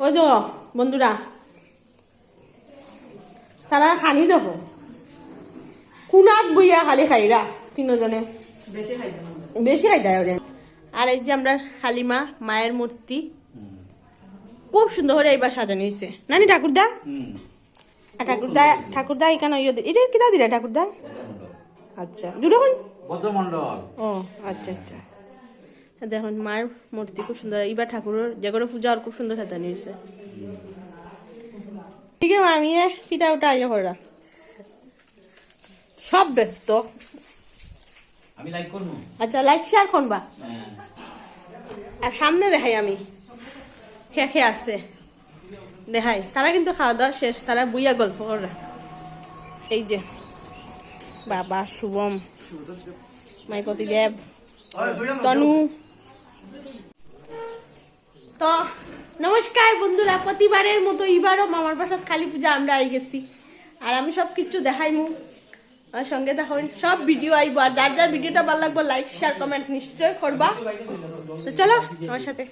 ওই তো বন্ধুরা তারা খানি দেখো কুনাত বইয়া খালি খাইরা তিনজনে বেশি খাই দেয় ওরে। আর এই যে আমরা হালিমা মায়ের মূর্তি খুব সুন্দর করে এইবার সাজানো হয়েছে নানি ঠাকুরদা। ঠাকুরদা এখানে এটা কিনা দিলা ঠাকুরদা? আচ্ছা দুটোখন ও আচ্ছা আচ্ছা। দেখুন মায়ের মূর্তি খুব সুন্দর, এইবার ঠাকুরের যে কোনো পূজা আর খুব সুন্দর সাজানো হয়েছে। ঠিক আছে আমি ফিটা ওটা আইয়া করা সব ব্যস্ত। আমি লাইক করব। আচ্ছা লাইক শেয়ার করবা। আর সামনে দেখাই আমি খেয়ে আছে দেখাই, তারা কিন্তু খাওয়া দাওয়া শেষ, তারা বুইয়া গল্প করে। এই যে বাবা শুভম, মাইপতি দেব, তনু। তো নমস্কার বন্ধুরা, প্রতিবারের মতো এবারও মামার বাসার কালী পূজা আমরা আই গেছি। আর আমি সব কিছু দেখাইমু, আর সঙ্গে দেখুন সব ভিডিও আইব। আর যার যার ভিডিওটা ভালো লাগবে লাইক শেয়ার কমেন্ট নিশ্চয় করবা। তো চলো আমার সাথে।